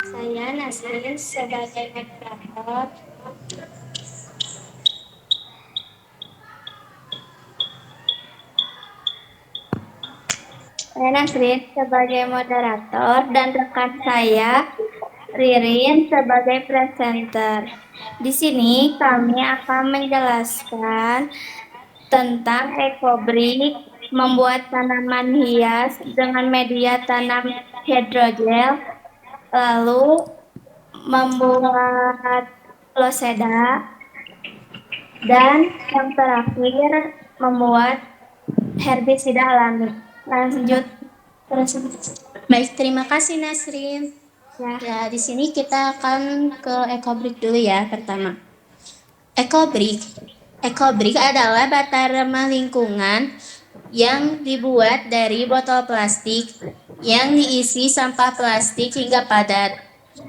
Saya Nasrin sebagai moderator. Saya Nasrin sebagai moderator dan rekan saya Ririn sebagai presenter. Di sini kami akan menjelaskan tentang ekobrik, membuat tanaman hias dengan media tanam hidrogel, lalu membuat loseda, dan yang terakhir membuat herbisida alami. Lanjut. Baik, terima kasih Nasrin. Ya, di sini kita akan ke ekobrik dulu ya pertama. Ekobrik. Ekobrik adalah bata ramah lingkungan yang dibuat dari botol plastik yang diisi sampah plastik hingga padat.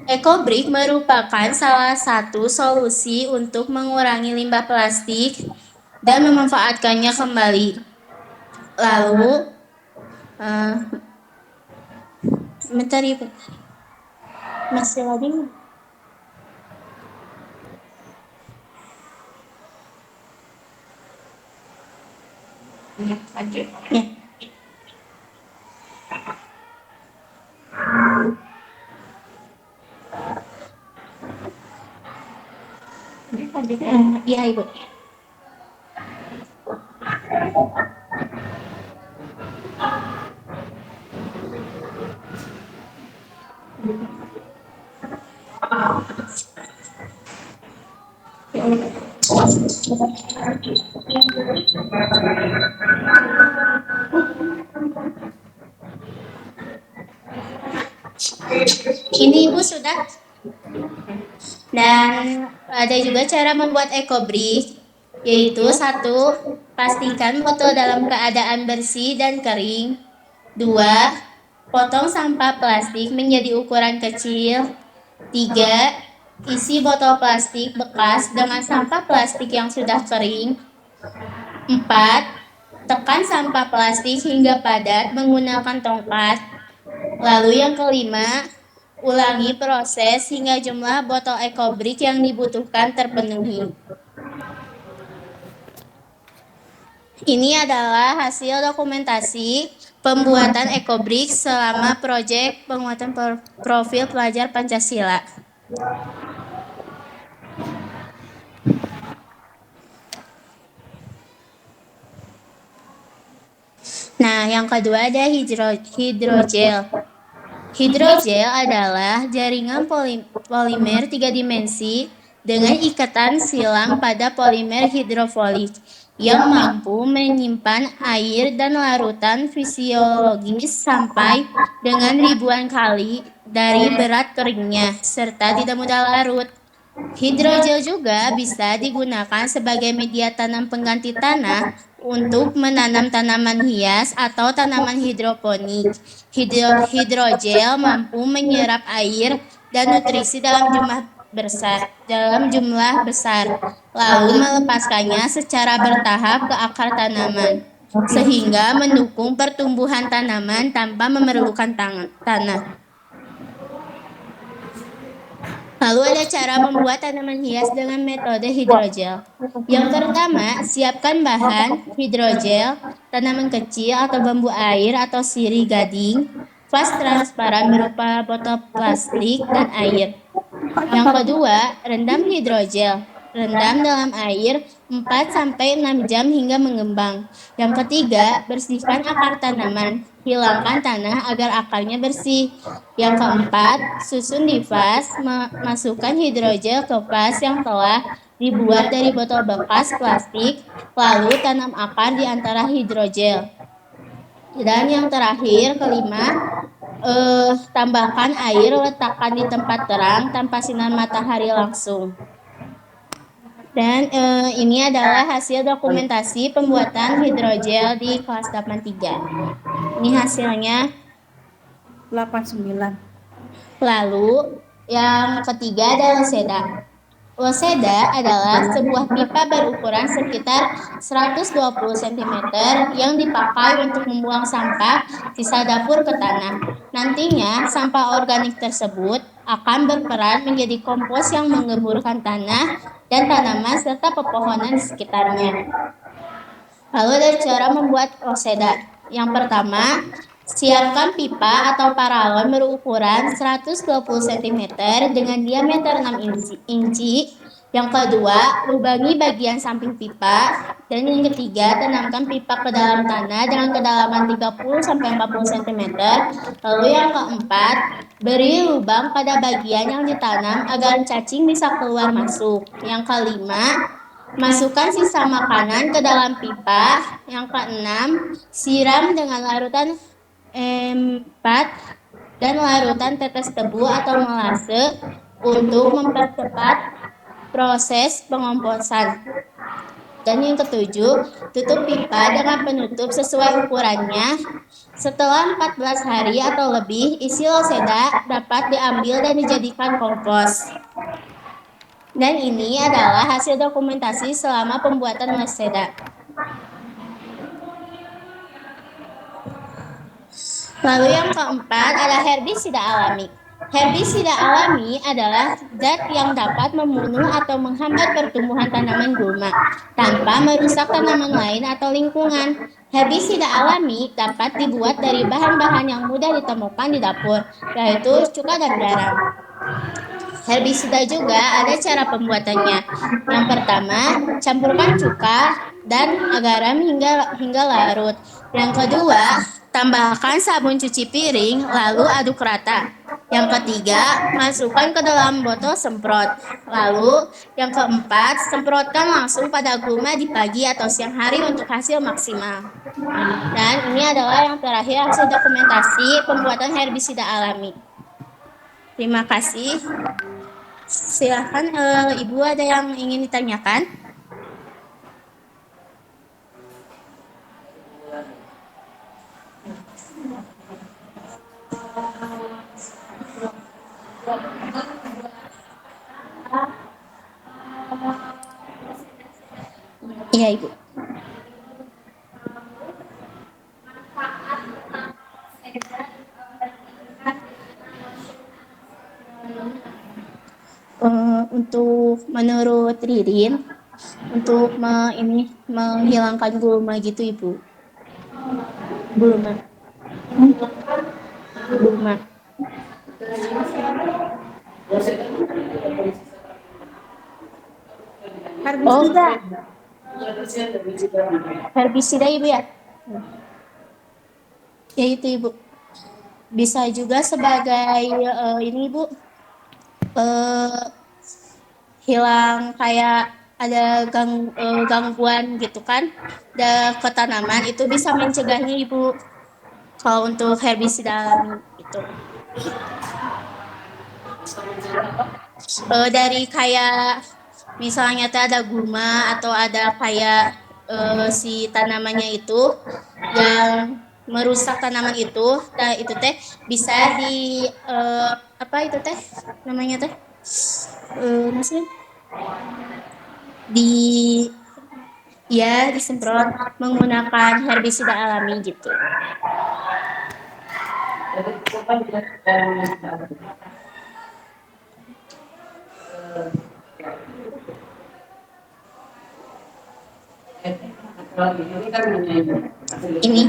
Ekobrik merupakan salah satu solusi untuk mengurangi limbah plastik dan memanfaatkannya kembali. Lalu, sebentar ya, masih lagi nggak? Ya. Iya, Ibu. Ini Ibu sudah. Dan ada juga cara membuat ekobrik, yaitu satu, pastikan botol dalam keadaan bersih dan kering. Dua, potong sampah plastik menjadi ukuran kecil. Tiga, isi botol plastik bekas dengan sampah plastik yang sudah kering. Empat, tekan sampah plastik hingga padat menggunakan tongkat. Lalu yang kelima, ulangi proses hingga jumlah botol ekobrik yang dibutuhkan terpenuhi. Ini adalah hasil dokumentasi pembuatan ekobrik selama proyek penguatan profil pelajar Pancasila. Nah, yang kedua ada hidrogel. Hidrogel adalah jaringan polimer 3 dimensi dengan ikatan silang pada polimer hidrofolik yang mampu menyimpan air dan larutan fisiologis sampai dengan ribuan kali dari berat keringnya, serta tidak mudah larut. Hidrogel juga bisa digunakan sebagai media tanam pengganti tanah untuk menanam tanaman hias atau tanaman hidroponik. Hidrogel mampu menyerap air dan nutrisi dalam jumlah besar, lalu melepaskannya secara bertahap ke akar tanaman, sehingga mendukung pertumbuhan tanaman tanpa memerlukan tanah. Lalu ada cara membuat tanaman hias dengan metode hidrogel. Yang pertama, siapkan bahan hidrogel, tanaman kecil atau bambu air atau sirih gading, vas transparan berupa botol plastik dan air. Yang kedua, rendam hidrogel. Rendam dalam air 4-6 jam hingga mengembang. Yang ketiga, bersihkan akar tanaman. Hilangkan tanah agar akarnya bersih. Yang keempat, susun di vas, masukkan hidrogel ke vas yang telah dibuat dari botol bekas plastik, lalu tanam akar di antara hidrogel. Dan yang terakhir, kelima, tambahkan air, letakkan di tempat terang tanpa sinar matahari langsung. Dan ini adalah hasil dokumentasi pembuatan hidrogel di kelas 83. Ini hasilnya 89. Lalu yang ketiga adalah loseda. Loseda adalah sebuah pipa berukuran sekitar 120 cm yang dipakai untuk membuang sampah sisa dapur ke tanah. Nantinya, sampah organik tersebut akan berperan menjadi kompos yang menggemburkan tanah dan tanaman serta pepohonan di sekitarnya. Lalu ada cara membuat loseda. Yang pertama, siapkan pipa atau paralon berukuran 120 cm dengan diameter 6 inci. Yang kedua, lubangi bagian samping pipa. Dan yang ketiga, tanamkan pipa ke dalam tanah dengan kedalaman 30-40 cm. Lalu yang keempat, beri lubang pada bagian yang ditanam agar cacing bisa keluar masuk. Yang kelima, masukkan sisa makanan ke dalam pipa. Yang keenam, siram dengan larutan 4 dan larutan tetes tebu atau molase untuk mempercepat proses pengomposan. Dan yang ketujuh, tutup pipa dengan penutup sesuai ukurannya. Setelah 14 hari atau lebih, isi loseda dapat diambil dan dijadikan kompos. Dan ini adalah hasil dokumentasi selama pembuatan loseda. Lalu yang keempat ada herbisida alami. Herbisida alami adalah zat yang dapat membunuh atau menghambat pertumbuhan tanaman gulma tanpa merusak tanaman lain atau lingkungan. Herbisida alami dapat dibuat dari bahan-bahan yang mudah ditemukan di dapur, yaitu cuka dan garam. Herbisida juga ada cara pembuatannya. Yang pertama, campurkan cuka dan garam hingga larut. Yang kedua, tambahkan sabun cuci piring lalu aduk rata. Yang ketiga, masukkan ke dalam botol semprot. Lalu, yang keempat, semprotkan langsung pada gulma di pagi atau siang hari untuk hasil maksimal. Dan ini adalah yang terakhir hasil dokumentasi pembuatan herbisida alami. Terima kasih. Silakan Ibu ada yang ingin ditanyakan? Iya Ibu. Untuk menurut Ririn, untuk menghilangkan gulma gitu Ibu. Gulma. Herbisida. Herbisida Ibu ya? Ya itu Ibu. Bisa juga sebagai ini Ibu. Hilang kayak ada gangguan gitu kan ke tanaman, itu bisa mencegahnya Ibu kalau untuk herbisida alami itu. Dari kayak misalnya ada gulma atau ada kayak si tanamannya itu yang merusak tanaman itu, nah itu teh bisa di apa itu teh namanya teh maksudnya disemprot menggunakan herbisida alami gitu. Ini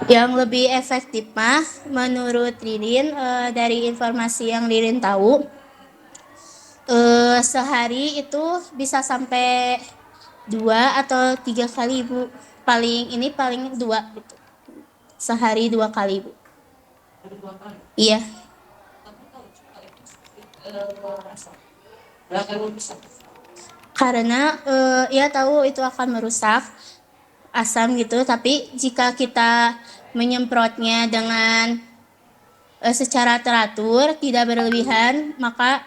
yang lebih efektif mah menurut Ririn, dari informasi yang Ririn tahu, sehari itu bisa sampai 2 atau 3 kali Ibu. Paling 2 gitu. Sehari 2 kali Ibu. Iya. Karena ya tahu itu akan merusak asam gitu, tapi jika kita menyemprotnya dengan secara teratur, tidak berlebihan, maka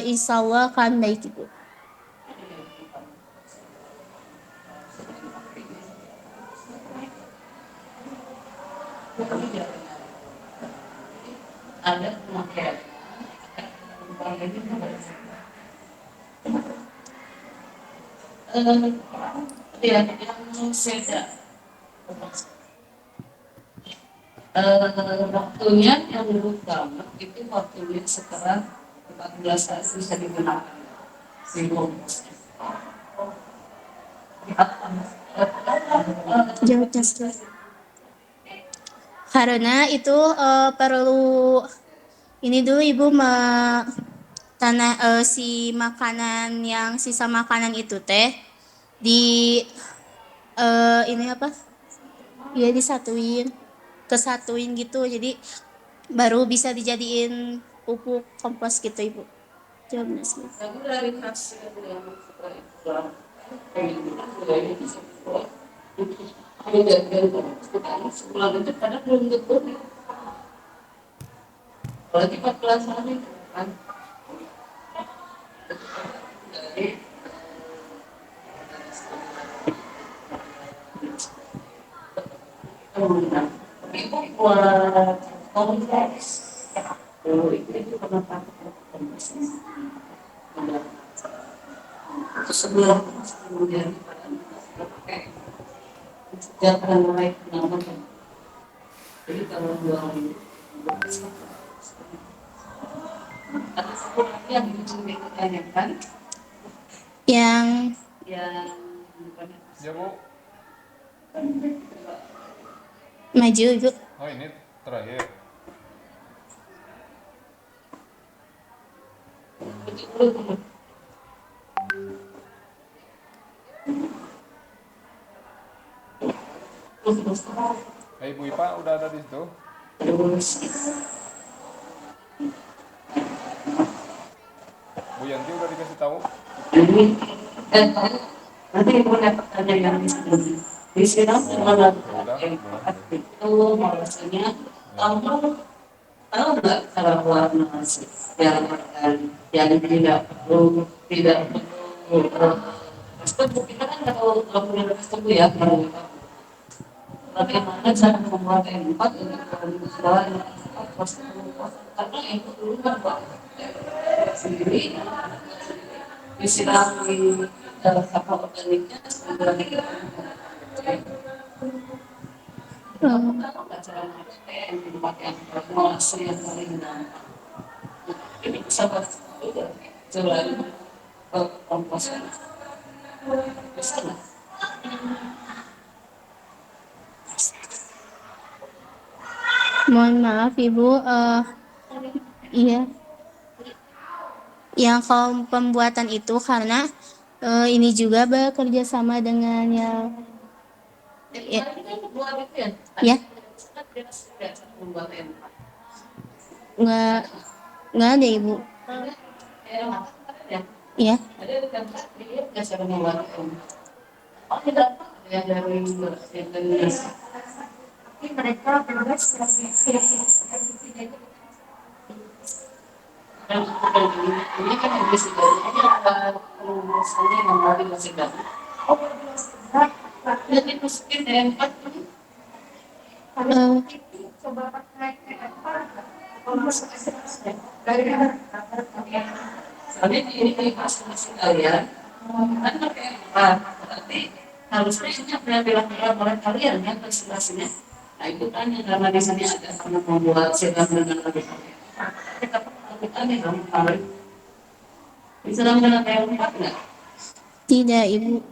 insya Allah akan baik Ibu. ada pemakaian ya yang seda waktunya yang utama itu waktunya setelah 14 saat bisa digunakan si komposnya. Jauh just karena itu perlu ini dulu ibu tanah si makanan yang sisa makanan itu teh di ini apa ya disatuin kesatuin gitu jadi baru bisa dijadiin pupuk kompos gitu ibu. Jawabnya sih. Tapi dari hasil yang setelah itu sebulan itu karena belum tentu apalagi 14 hari kan dari itu buat kompleks itu kenapa itu sebelum kemudian sejak mulai penambahan jadi kalau 2000 ada satu lagi yang ditanyakan yang Ya Bu, maju ibu. oh ini terakhir. Ibu Ipa udah ada di situ? Bu Yanti udah dikasih tahu? nanti ibu dapat ada yang disiram dengan itu maksudnya kamu tahu nggak cara buat nasi yang tidak perlu custom kita kan kalau punya custom ya bagaimana cara membuat empat untuk karena empat dulu kan sendiri disiram di dalam kapal organiknya sebenarnya cara yang dipakai masih yang paling ini bisa jalan komposan bisa Mohon maaf ibu iya yang kalau pembuatan itu karena ini juga bekerja sama dengan yang ya, ya. nggak nggak ada ibu ya mereka bebas ini kan yang bisa misalnya yang mau dimasukkan jadi masukin dari 4 coba pakai soalnya ini masing-masing kalian kan pakai 4 berarti harusnya ini penampilan oleh kalian ya presentasinya nah itu kan yang karena di sini ada sama membuat sedang dengan lebih kita nih dong kalian bisa dengan yang 4 nggak? tidak ibu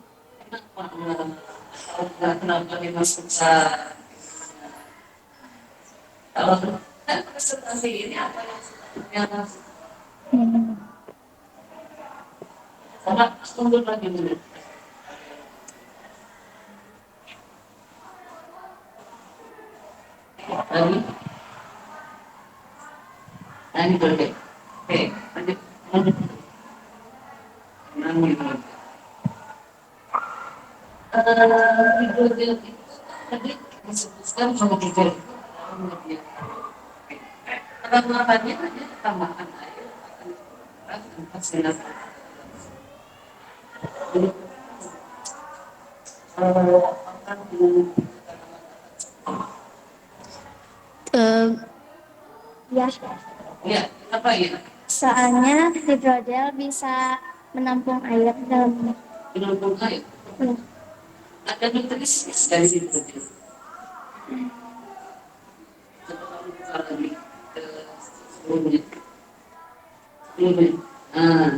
kenapa dimasuk kalau presentasi ini apa yang karena mundur lagi dulu lagi lagi oke lanjut hidrogel itu tadi disebutkan hidrogel penambahannya hanya tambahan air akan hasilnya Ya, Iya, kenapa ya? soalnya hidrogel bisa menampung air dalam. Menampung air. Ya. Ada nutrisi dari situ. Coba kamu buka lagi ke sebelumnya. Sebelumnya. Nah,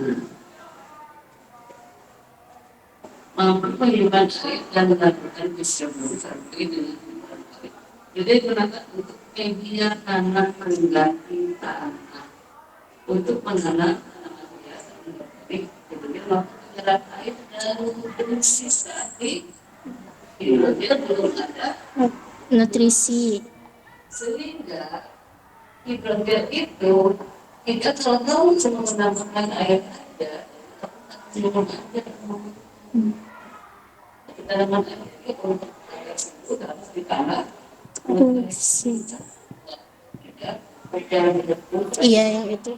mampu menyimpan air dan melakukan distribusi dengan menyimpan air. Jadi gunakan untuk media tanah pengganti tanah untuk menanam tanaman hias dan berbalik. Kemudian waktu menyerap air dari sisa air, dia belum ada Nutrisi. sehingga hidrogel itu tidak selalu cuma menambahkan air saja, cuma air tanaman air itu untuk air itu harus ditanam Nutrisi. tidak berjalan betul. Iya, yang itu.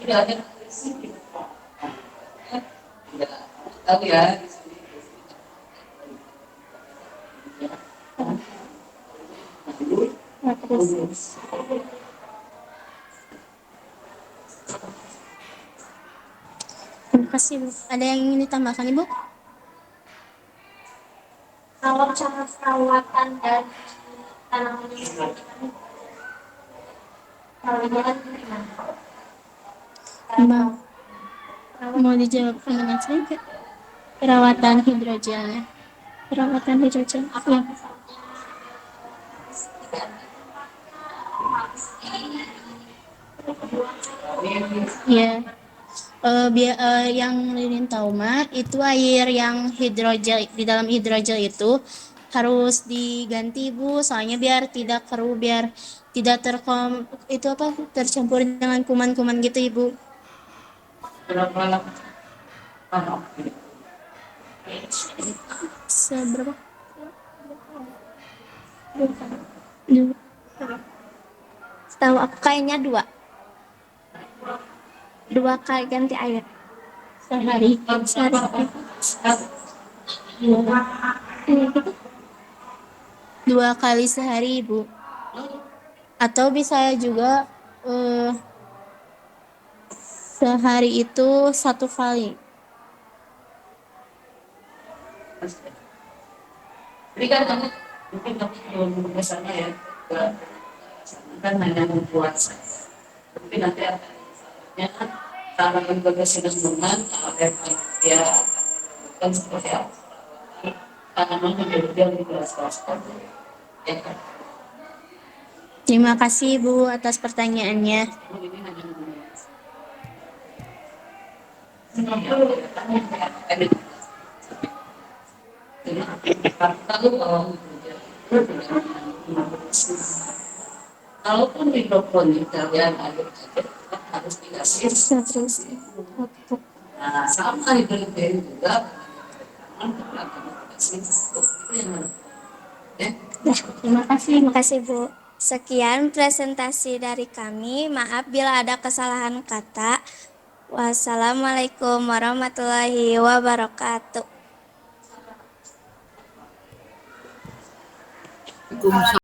Tidak ada nutrisi tidak tahu ya di sini. Nutrisi. Terima kasih, Bu. Ada yang ingin ditambahkan, Ibu? Kalau cara perawatan dan tanaman Mau dijawab dengan saya nggak? Perawatan hidrogelnya. Perawatan hidrogel. Ya. Ya. Yang Lilin tahu mah itu air yang hidrogel di dalam hidrogel itu harus diganti, Bu, soalnya biar tidak keruh, biar tidak tercampur dengan kuman-kuman gitu, Ibu. Berapa lama? Seberapa? Dua. Tahu aku kayaknya dua kali ganti air sehari. Dua kali sehari, Ibu. Atau bisa juga sehari itu 1 kali. Jadi kan kamu mungkin kamu belum kesana ya, kan hanya membuat saja. Tapi nanti akan cara berbagai dengan ya kan seperti apa? Tanaman hidrogel di gelas-gelas kopi. Ya kan? Terima kasih, Bu, atas pertanyaannya. Ini hanya membuat. Kalaupun hidroponik kalian ada harus dikasih nutrisi. Nah, sama hidrogen juga Terima kasih, Bu. Sekian presentasi dari kami. Maaf bila ada kesalahan kata. Wassalamualaikum warahmatullahi wabarakatuh.